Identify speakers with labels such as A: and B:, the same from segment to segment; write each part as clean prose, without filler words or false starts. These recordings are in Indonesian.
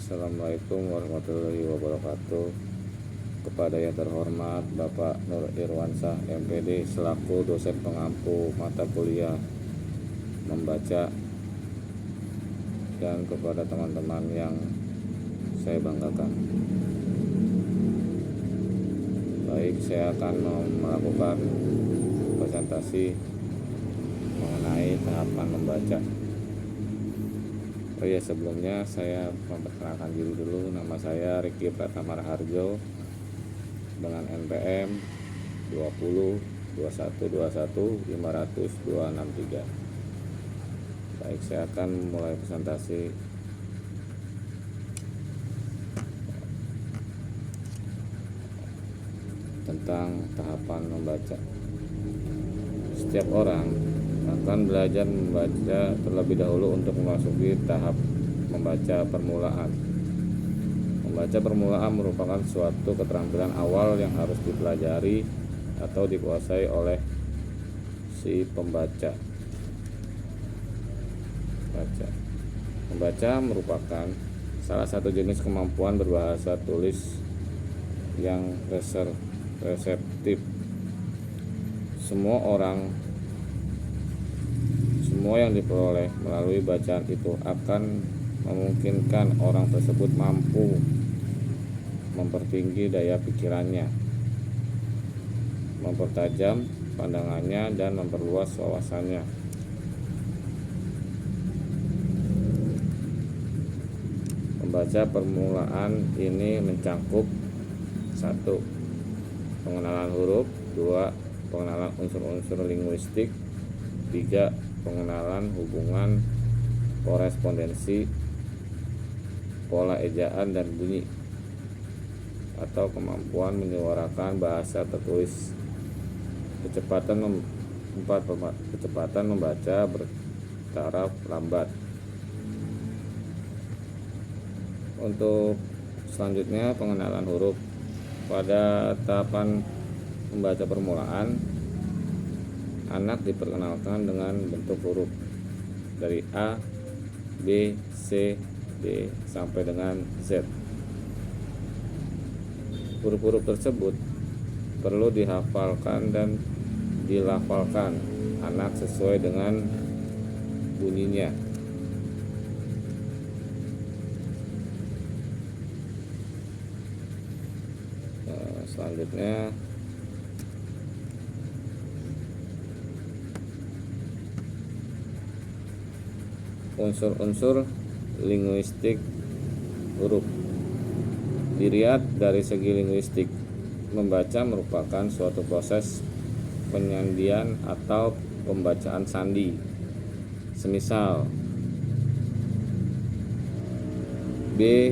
A: Assalamualaikum warahmatullahi wabarakatuh. Kepada yang terhormat Bapak Nur Irwansyah MPD selaku dosen pengampu mata kuliah membaca, dan kepada teman-teman yang saya banggakan. Baik, saya akan melakukan presentasi mengenai tahapan membaca. Oh ya, sebelumnya saya memperkenalkan diri dulu. Nama saya Riki Pratama Raharjo dengan NPM 20 21 21 500 263. Baik, saya akan mulai presentasi. Tentang tahapan membaca. Setiap orang akan belajar membaca terlebih dahulu untuk memasuki tahap membaca permulaan. Membaca permulaan merupakan suatu keterampilan awal yang harus dipelajari atau dikuasai oleh si pembaca. Membaca merupakan salah satu jenis kemampuan berbahasa tulis yang reseptif. Semua yang diperoleh melalui bacaan itu akan memungkinkan orang tersebut mampu mempertinggi daya pikirannya, mempertajam pandangannya, dan memperluas wawasannya. Membaca permulaan ini mencangkup 1. Pengenalan huruf, 2. Pengenalan unsur-unsur linguistik, 3. Pengenalan hubungan korespondensi, pola ejaan dan bunyi, atau kemampuan menyuarakan bahasa tertulis. 4. Kecepatan membaca bertaraf lambat. Untuk selanjutnya, pengenalan huruf. Pada tahapan membaca permulaan, anak diperkenalkan dengan bentuk huruf dari A, B, C, D sampai dengan Z. Huruf-huruf tersebut perlu dihafalkan dan dilafalkan anak sesuai dengan bunyinya. Selanjutnya, unsur-unsur linguistik huruf. Dilihat dari segi linguistik, membaca merupakan suatu proses penyandian atau pembacaan sandi. Semisal B,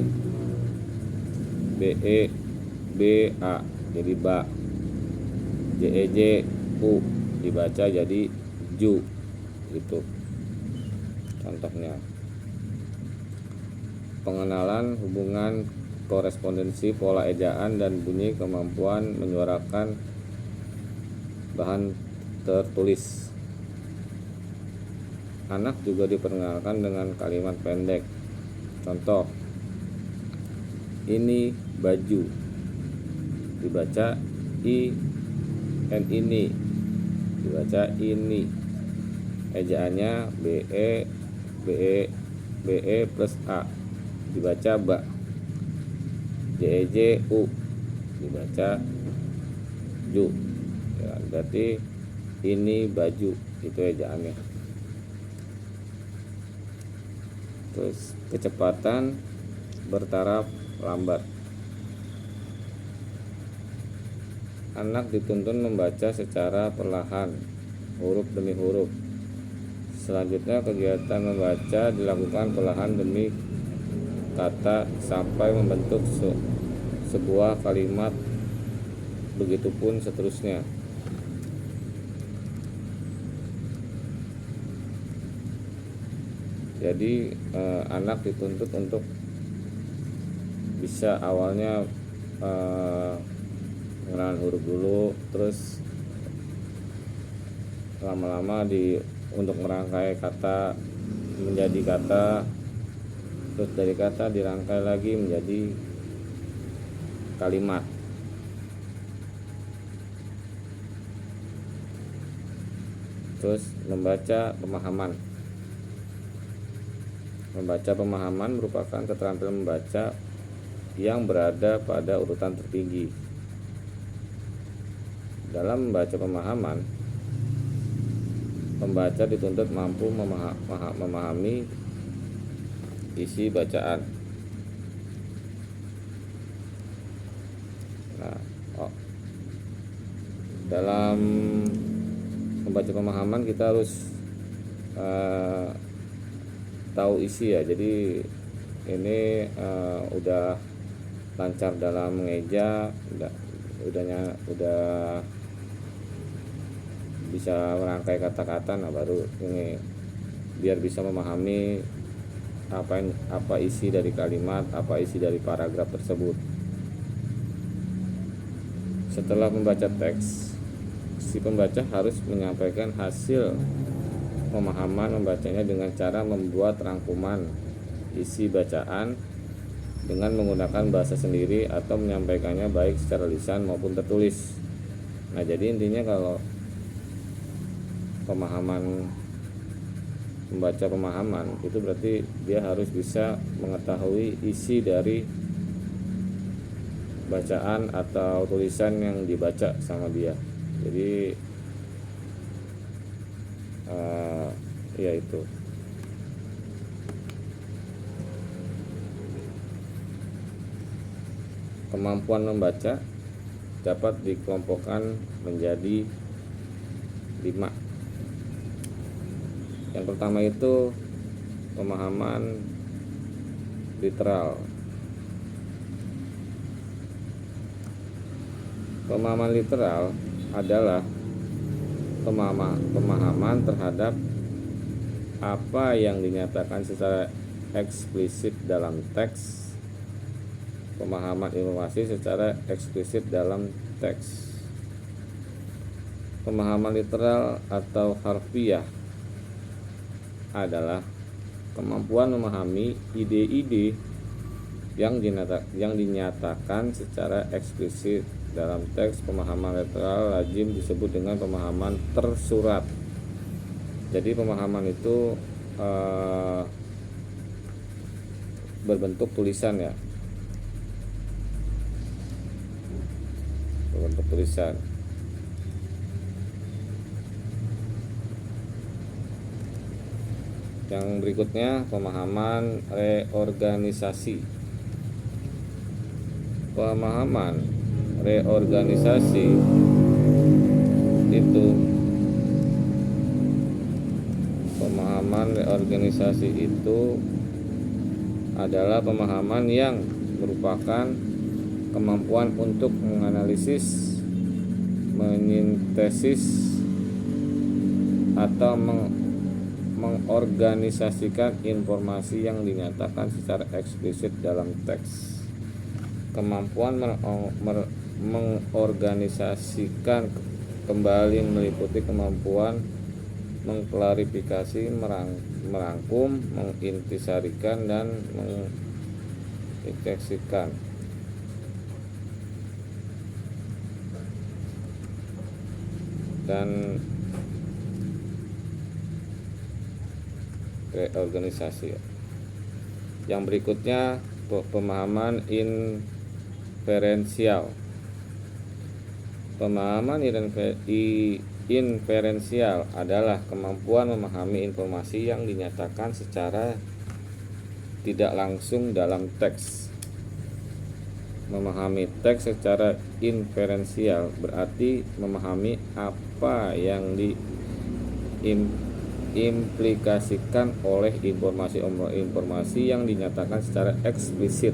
A: BE, BA jadi ba, JEJ, U dibaca jadi ju. Itu contohnya. Pengenalan hubungan korespondensi, pola ejaan dan bunyi, kemampuan menyuarakan bahan tertulis. Anak juga diperkenalkan dengan kalimat pendek. Contoh, ini baju dibaca ini dibaca ini. Ejaannya BE plus A dibaca ba. JEJ U dibaca ju. Ya, berarti ini baju, itu ejaannya. Terus kecepatan bertaraf lambat. Anak dituntun membaca secara perlahan, huruf demi huruf. Selanjutnya, kegiatan membaca dilakukan perlahan demi kata sampai membentuk sebuah kalimat, begitupun seterusnya. Jadi anak dituntut untuk bisa awalnya pengenalan huruf dulu, terus lama-lama untuk merangkai kata menjadi kata, terus dari kata dirangkai lagi menjadi kalimat. Terus membaca pemahaman. Membaca pemahaman merupakan keterampilan membaca yang berada pada urutan tertinggi. Dalam membaca pemahaman, pembaca dituntut mampu memahami isi bacaan. Nah, dalam membaca pemahaman kita harus tahu isi ya. Jadi ini udah lancar dalam mengeja, udah bisa merangkai kata-kata. Nah, baru ini biar bisa memahami apa isi dari kalimat, apa isi dari paragraf tersebut. Setelah membaca teks, si pembaca harus menyampaikan hasil pemahaman membacanya dengan cara membuat rangkuman isi bacaan dengan menggunakan bahasa sendiri atau menyampaikannya baik secara lisan maupun tertulis. Nah, jadi intinya kalau membaca pemahaman itu berarti dia harus bisa mengetahui isi dari bacaan atau tulisan yang dibaca sama dia. Jadi ya itu. Kemampuan membaca dapat dikelompokkan menjadi 5. Yang pertama itu pemahaman literal. Pemahaman literal adalah pemahaman terhadap apa yang dinyatakan secara eksplisit dalam teks, pemahaman informasi secara eksplisit dalam teks. Pemahaman literal atau harfiah adalah kemampuan memahami ide-ide yang dinyatakan secara eksplisit dalam teks. Pemahaman literal lazim disebut dengan pemahaman tersurat. Jadi pemahaman itu berbentuk tulisan ya, berbentuk tulisan. Yang berikutnya pemahaman reorganisasi. Pemahaman reorganisasi itu adalah pemahaman yang merupakan kemampuan untuk menganalisis, menyintesis atau mengorganisasikan informasi yang dinyatakan secara eksplisit dalam teks. Kemampuan mengorganisasikan kembali meliputi kemampuan mengklarifikasi, merangkum, mengintisarikan dan mengintegrasikan. Dan reorganisasi. Yang berikutnya pemahaman inferensial. Pemahaman inferensial adalah kemampuan memahami informasi yang dinyatakan secara tidak langsung dalam teks. Memahami teks secara inferensial berarti memahami apa yang diimplikasikan oleh informasi yang dinyatakan secara eksplisit.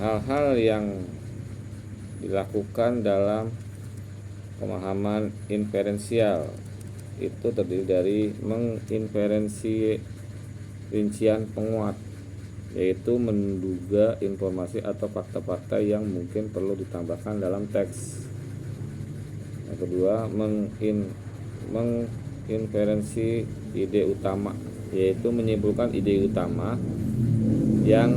A: Hal-hal yang dilakukan dalam pemahaman inferensial itu terdiri dari menginferensi rincian penguat, yaitu menduga informasi atau fakta-fakta yang mungkin perlu ditambahkan dalam teks. Yang kedua, menginferensi ide utama, yaitu menyimpulkan ide utama yang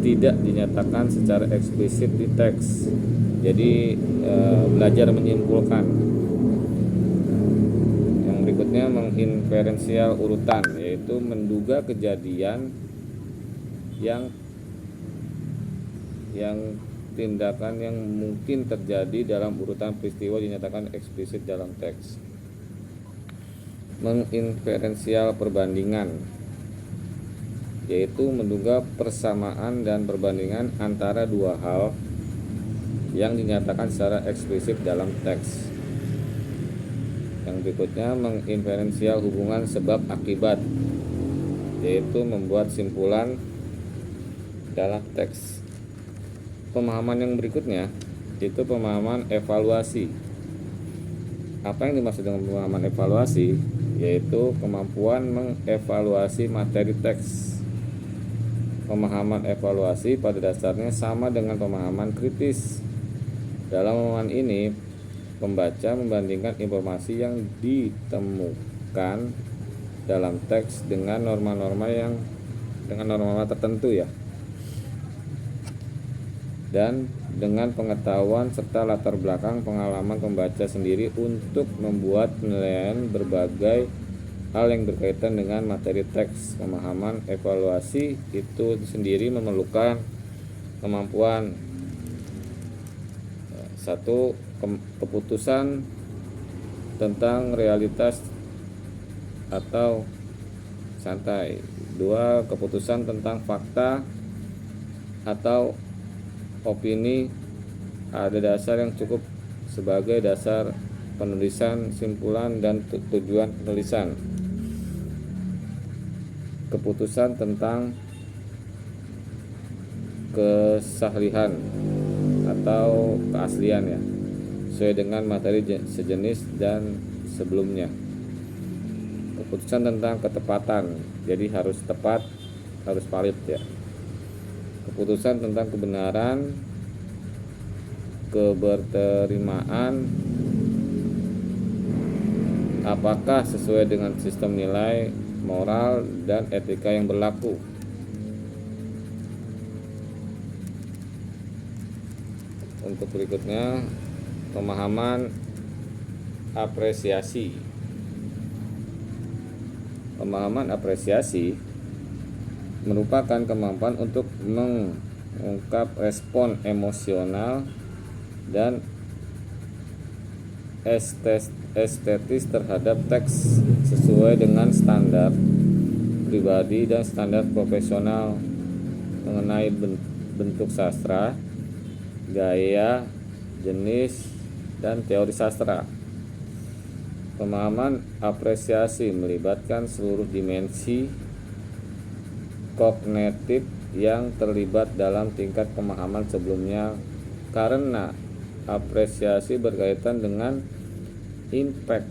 A: tidak dinyatakan secara eksplisit di teks. Jadi belajar menyimpulkan. Yang berikutnya menginferensial urutan, yaitu menduga kejadian yang tindakan yang mungkin terjadi dalam urutan peristiwa dinyatakan eksplisit dalam teks. Menginferensial perbandingan, yaitu menduga persamaan dan perbandingan antara dua hal yang dinyatakan secara eksplisit dalam teks. Yang berikutnya menginferensial hubungan sebab akibat, yaitu membuat simpulan dalam teks. Pemahaman yang berikutnya itu pemahaman evaluasi. Apa yang dimaksud dengan pemahaman evaluasi? Yaitu kemampuan mengevaluasi materi teks. Pemahaman evaluasi pada dasarnya sama dengan pemahaman kritis. Dalam pemahaman ini, pembaca membandingkan informasi yang ditemukan dalam teks dengan norma-norma tertentu ya, dan dengan pengetahuan serta latar belakang pengalaman pembaca sendiri untuk membuat penilaian berbagai hal yang berkaitan dengan materi teks. Pemahaman evaluasi itu sendiri memerlukan kemampuan satu, keputusan tentang realitas atau santai. Dua, keputusan tentang fakta atau opini ada dasar yang cukup sebagai dasar penulisan, simpulan, dan tujuan penulisan. Keputusan tentang kesahlihan atau keaslian ya, sesuai dengan materi sejenis dan sebelumnya. Keputusan tentang ketepatan, jadi harus tepat, harus valid ya. Keputusan tentang kebenaran, keberterimaan, apakah sesuai dengan sistem nilai, moral, dan etika yang berlaku. Untuk berikutnya, pemahaman apresiasi. Pemahaman apresiasi merupakan kemampuan untuk mengungkap respon emosional dan estetis terhadap teks sesuai dengan standar pribadi dan standar profesional mengenai bentuk sastra, gaya, jenis, dan teori sastra. Pemahaman apresiasi melibatkan seluruh dimensi kognitif yang terlibat dalam tingkat pemahaman sebelumnya, karena apresiasi berkaitan dengan impact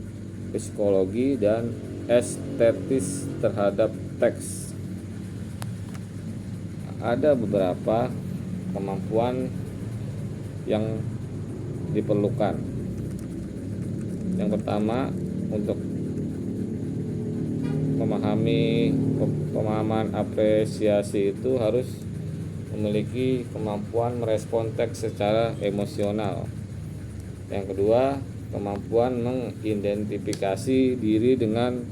A: psikologi dan estetis terhadap teks. Ada beberapa kemampuan yang diperlukan. Yang pertama, untuk memahami pemahaman apresiasi itu harus memiliki kemampuan merespon teks secara emosional. Yang kedua, kemampuan mengidentifikasi diri dengan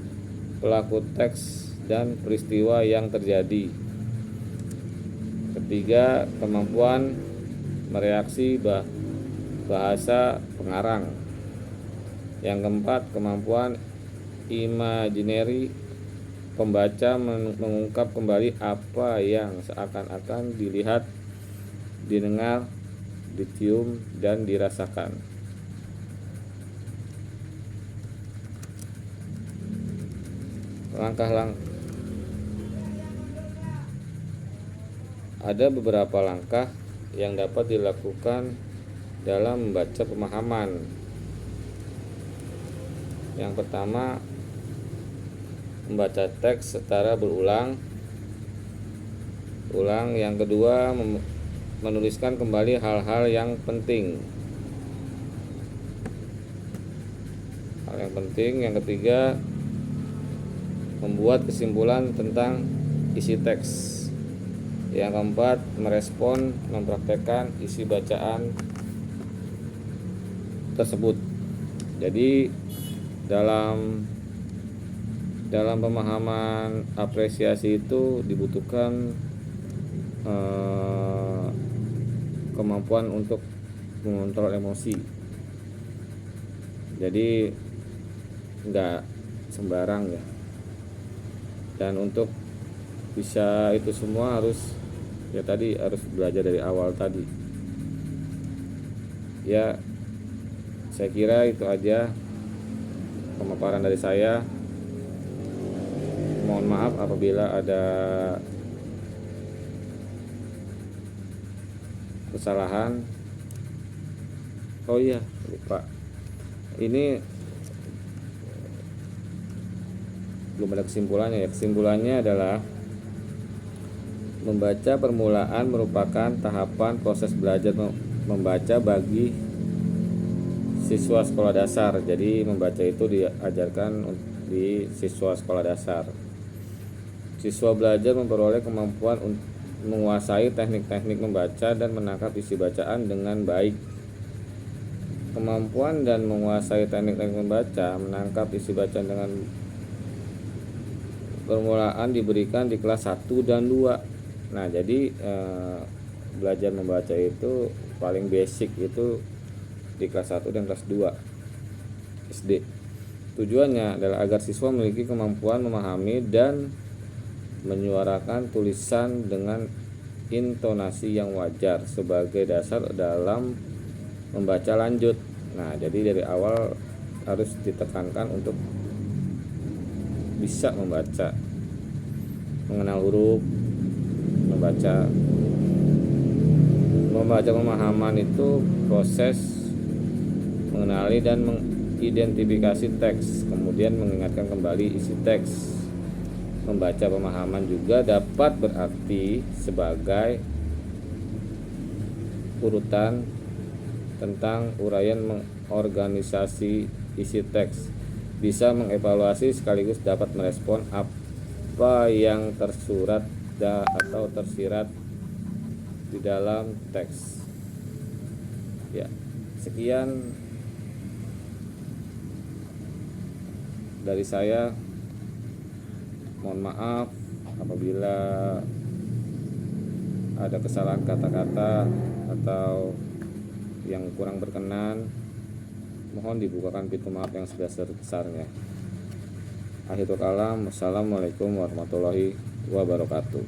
A: pelaku teks dan peristiwa yang terjadi. Ketiga, kemampuan mereaksi bahasa pengarang. Yang keempat, kemampuan imaginary, pembaca mengungkap kembali apa yang seakan-akan dilihat, didengar, dicium, dan dirasakan. Ada beberapa langkah yang dapat dilakukan dalam membaca pemahaman. Yang pertama, membaca teks secara berulang. Yang kedua, menuliskan kembali hal-hal yang penting. Yang ketiga, membuat kesimpulan tentang isi teks. Yang keempat, merespon, mempraktekkan isi bacaan tersebut. Jadi dalam pemahaman apresiasi itu dibutuhkan kemampuan untuk mengontrol emosi. Jadi nggak sembarang ya. Dan untuk bisa itu semua harus belajar dari awal tadi. Ya, saya kira itu aja pemaparan dari saya. Mohon maaf apabila ada kesalahan. Oh iya, lupa. Ini belum ada kesimpulannya ya. Kesimpulannya adalah membaca permulaan merupakan tahapan proses belajar membaca bagi siswa sekolah dasar. Jadi membaca itu diajarkan di siswa sekolah dasar. Siswa belajar memperoleh kemampuan untuk menguasai teknik-teknik membaca dan menangkap isi bacaan dengan baik. Kemampuan dan menguasai teknik-teknik membaca, menangkap isi bacaan dengan permulaan diberikan di kelas 1 dan 2. Nah, jadi belajar membaca itu paling basic itu di kelas 1 dan kelas 2 SD. Tujuannya adalah agar siswa memiliki kemampuan memahami dan menyuarakan tulisan dengan intonasi yang wajar sebagai dasar dalam membaca lanjut. Nah, jadi dari awal harus ditekankan untuk bisa membaca, mengenal huruf, membaca pemahaman itu proses mengenali dan mengidentifikasi teks, kemudian mengingatkan kembali isi teks. Membaca pemahaman juga dapat berarti sebagai urutan tentang uraian mengorganisasi isi teks, bisa mengevaluasi sekaligus dapat merespon apa yang tersurat atau tersirat di dalam teks. Ya, sekian dari saya. Mohon maaf apabila ada kesalahan kata-kata atau yang kurang berkenan. Mohon dibukakan pintu maaf yang sebesar-besarnya. Akhirul kalam, wassalamualaikum warahmatullahi wabarakatuh.